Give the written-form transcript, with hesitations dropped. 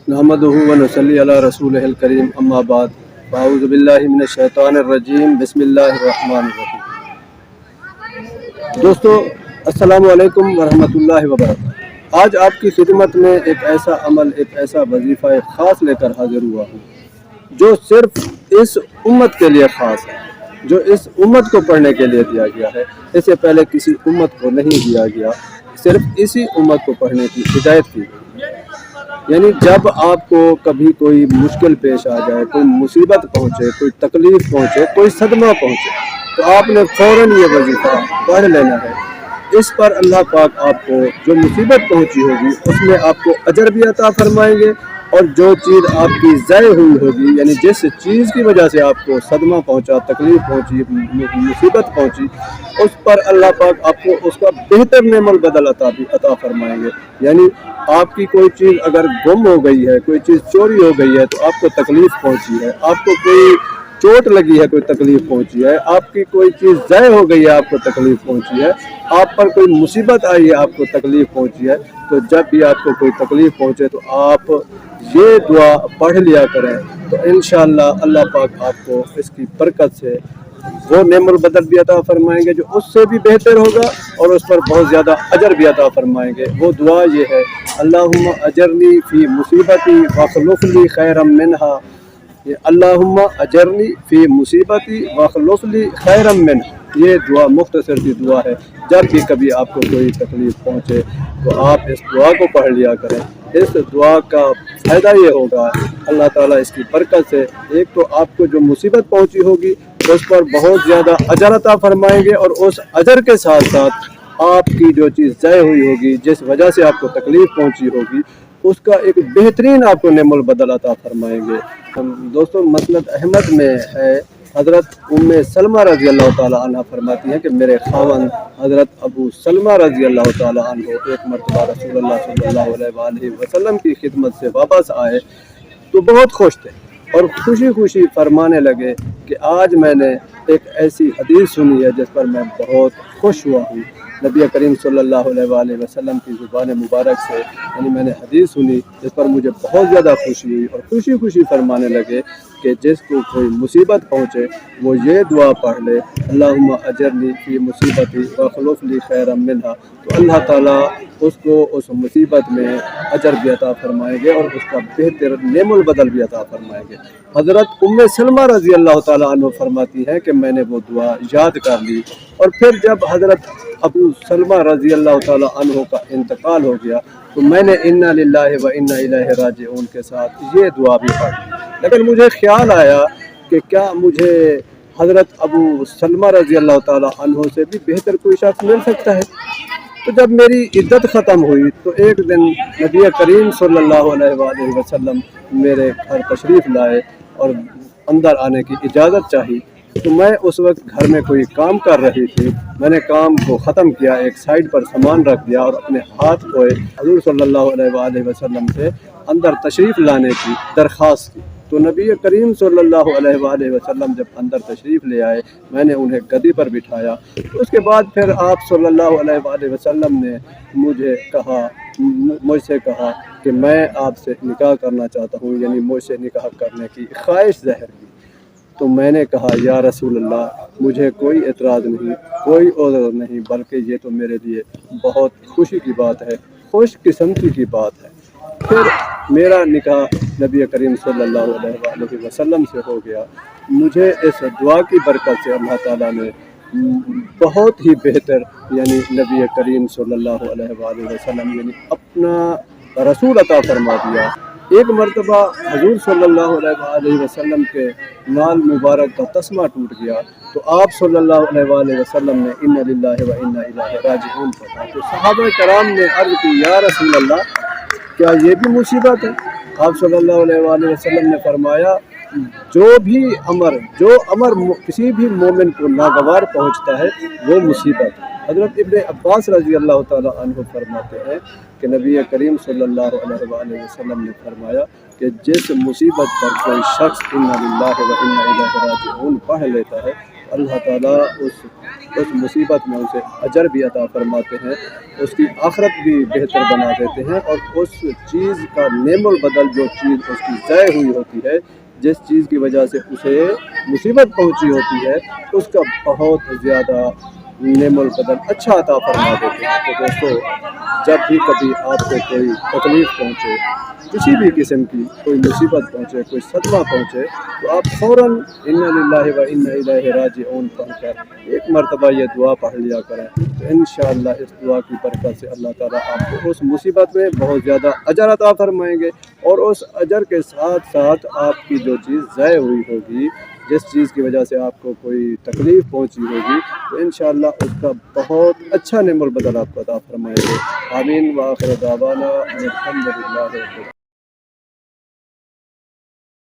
नहमदुहु व नसल्ली अला रसूलिहिल करीम अम्मा बाद अऊज़ु बिल्लाहि मिनश शैतानिर रजीम बिस्मिल्लाहिर रहमानिर रहीम। दोस्तों अस्सलामु अलैकुम व रहमतुल्लाहि व बरकातहू। आज आपकी खिदमत में एक ऐसा अमल, एक ऐसा वजीफ़ा ख़ास लेकर हाजिर हुआ हूँ जो सिर्फ इस उम्मत के लिए ख़ास है, जो इस उम्मत को पढ़ने के लिए दिया गया है। इससे पहले किसी उम्मत को नहीं दिया गया, सिर्फ इसी उम्मत को पढ़ने की हिदायत की गई। यानी जब आपको कभी कोई मुश्किल पेश आ जाए, कोई मुसीबत पहुँचे, कोई तकलीफ़ पहुँचे, कोई सदमा पहुँचे, तो आपने फ़ौरन ये वजीफ़ा पढ़ लेना है। इस पर अल्लाह पाक आपको जो मुसीबत पहुँची होगी उसमें आपको अजर भी अता फरमाएंगे, और जो चीज़ आपकी ज़ाय हुई होगी, यानी जिस चीज़ की वजह से आपको सदमा पहुँचा, तकलीफ़ पहुँची, मुसीबत पहुँची, उस पर अल्लाह पाक आपको उसका बेहतर नेमल बदल अता फरमाएंगे। यानी आपकी कोई चीज़ अगर गुम हो गई है, कोई चीज़ चोरी हो गई है, तो आपको तकलीफ़ पहुँची है, आपको कोई चोट लगी है, कोई तकलीफ़ पहुँची है, आपकी कोई चीज़ ज़ाय हो गई है, आपको तकलीफ़ पहुँची है, आप पर कोई मुसीबत आई है, आपको तकलीफ़ पहुँची है, तो जब भी आपको कोई तकलीफ़ पहुँचे तो आप ये दुआ पढ़ लिया करें, तो इंशाअल्लाह अल्लाह पाक आपको इसकी बरकत से वो नेमल बदल भी अता फरमाएंगे जो उससे भी बेहतर होगा, और उस पर बहुत ज़्यादा अजर भी अता फरमाएंगे। वो दुआ ये है, अल्लाहुम्मा अजरनी फ़ी मुसीबती वखलुफ़ली खैरम मिनहा। ये अल्लाहुम्मा अजरनी फ़ी मुसीबती वखलुफ़ली खैरम मिनहा, ये दुआ मुख्तसर सी दुआ है। जब भी कभी आपको कोई तकलीफ़ पहुँचे तो आप इस दुआ को पढ़ लिया करें। इस दुआ का फ़ायदा ये होगा, अल्लाह ताला इसकी बरकत से एक तो आपको जो मुसीबत पहुँची होगी उस पर बहुत ज़्यादा अजर अता फरमाएंगे, और उस अजर के साथ साथ आपकी जो चीज़ ज़ाय हुई होगी, जिस वजह से आपको तकलीफ़ पहुँची होगी, उसका एक बेहतरीन आपको नेमल बदल अता फरमाएंगे। दोस्तों मसनद अहमद में है, हज़रत उम्मे सलमा रज़ी अल्लाह ताला अन्हा फरमाती हैं कि मेरे खावंद हज़रत अबू सलमा रज़ी अल्लाह ताला अन्हु एक मरतबा रसूलुल्लाह सल्लल्लाहु अलैहि वसल्लम की खिदमत से वापस आए तो बहुत खुश थे, और खुशी खुशी फरमाने लगे कि आज मैंने एक ऐसी हदीस सुनी है जिस पर मैं बहुत खुश हुआ हूँ। नबी करीम सल्लल्लाहु अलैहि वसल्लम की ज़ुबान मुबारक से यानी मैंने हदीस सुनी जिस पर मुझे बहुत ज़्यादा खुशी हुई, और खुशी खुशी फरमाने लगे कि जिसको कोई मुसीबत पहुँचे वो ये दुआ पढ़ ले, अल्लाहुम्मा अजरनी फ़ी मुसीबती वखलुफ़ली खैरम मिनहा, तो अल्लाह ताला उसको उस मुसीबत में अजर भी अता फरमाएंगे और उसका बेहतर नेमल बदल भी अता फरमाएंगे। हज़रत उम्मे सलमा रज़ी अल्लाह ताला अन्हा फरमाती हैं कि मैंने वो दुआ याद कर ली, और फिर जब हज़रत अबू सलमा रज़ी अल्लाह ताला अन्हु का इंतकाल हो गया तो मैंने इन्ना लिल्लाहि व इन्ना इलैहि राजिऊन के साथ ये दुआ भी पढ़ी। लेकिन मुझे ख्याल आया कि क्या मुझे हज़रत अबू सलमा रज़ी अल्लाह ताला अन्हु से भी बेहतर कोई शख्स मिल सकता है। तो जब मेरी इद्दत ख़त्म हुई तो एक दिन नबी करीम सल्लल्लाहु अलैहि वसल्लम मेरे घर तशरीफ़ लाए और अंदर आने की इजाज़त चाही। तो मैं उस वक्त घर में कोई काम कर रही थी, मैंने काम को ख़त्म किया, एक साइड पर सामान रख दिया और अपने हाथ को हज़ूर सल्लल्लाहु अलैहि वसल्लम से अंदर तशरीफ़ लाने की दरख्वास्त की। तो नबी करीम सल्लल्लाहु अलैहि वसल्लम जब अंदर तशरीफ़ ले आए, मैंने उन्हें गद्दी पर बिठाया। तो उसके बाद फिर आप सल्लल्लाहु अलैहि वसल्लम ने मुझसे कहा कि मैं आपसे निकाह करना चाहता हूँ, यानी मुझसे निकाह करने की ख्वाहिश ज़ाहिर की। तो मैंने कहा या रसूल अल्लाह, मुझे कोई एतराज़ नहीं, कोई उज़्र नहीं, बल्कि ये तो मेरे लिए बहुत खुशी की बात है, खुश किस्मती की बात है। फिर मेरा निकाह नबी करीम सल्लल्लाहु अलैहि वसल्लम से हो गया। मुझे इस दुआ की बरकत से अल्लाह ताला ने बहुत ही बेहतर यानी नबी करीम सल्लल्लाहु अलैहि वसल्लम यानी अपना रसूल अता फरमा दिया। एक मरतबा हजूर सल्लल्लाहु अलैहि वसल्लम के नाल मुबारक का तस्मा टूट गया, तो आप सल्लल्लाहु अलैहि वसल्लम ने इन्ना लिल्लाहि व इन्ना इलैहि राजिऊन पढ़ा। तो सहाबा कराम ने अर्ज़ की या रसूल अल्लाह, क्या ये भी मुसीबत है? आप सल्लल्लाहु अलैहि वसल्लम ने फरमाया जो अमर किसी भी मोमिन को नागवार पहुँचता है वो मुसीबत है। हज़रत इब्ने अब्बास रज़ी अल्लाह ताला अन्हु फरमाते हैं कि नबी करीम सल्लल्लाहु अलैहि वसल्लम ने फरमाया कि जिस मुसीबत पर कोई शख्स इन्ना लिल्लाहि व इन्ना इलैहि राजिऊन पढ़ लेता है اللہ تعالیٰ اس مصیبت میں اسے اجر بھی عطا فرماتے ہیں، اس کی آخرت بھی بہتر بنا دیتے ہیں، اور اس چیز کا نعم البدل، جو چیز اس کی ضائع ہوئی ہوتی ہے، جس چیز کی وجہ سے اسے مصیبت پہنچی ہوتی ہے، اس کا بہت زیادہ نعم البدل اچھا عطا فرما دیتے ہیں۔ تو دوستو، جب بھی کبھی آپ کو کوئی تکلیف پہنچے، کسی بھی قسم کی کوئی مصیبت پہنچے، کوئی صدمہ پہنچے، تو آپ فوراً انا للہ و انا الیہ راجعون پڑھ کر ایک مرتبہ یہ دعا پڑھ لیا کریں، تو انشاءاللہ اس دعا کی برکت سے اللہ تعالیٰ آپ کو اس مصیبت میں بہت زیادہ اجر عطا فرمائیں گے، اور اس اجر کے ساتھ ساتھ آپ کی جو چیز ضائع ہوئی ہوگی، جس چیز کی وجہ سے آپ کو کوئی تکلیف پہنچی ہوگی، تو انشاءاللہ اس کا بہت اچھا نعم البدل آپ کو عطا فرمائیں گے۔ آمین، وآخر دعوانا ان الحمد للہ رب العالمین۔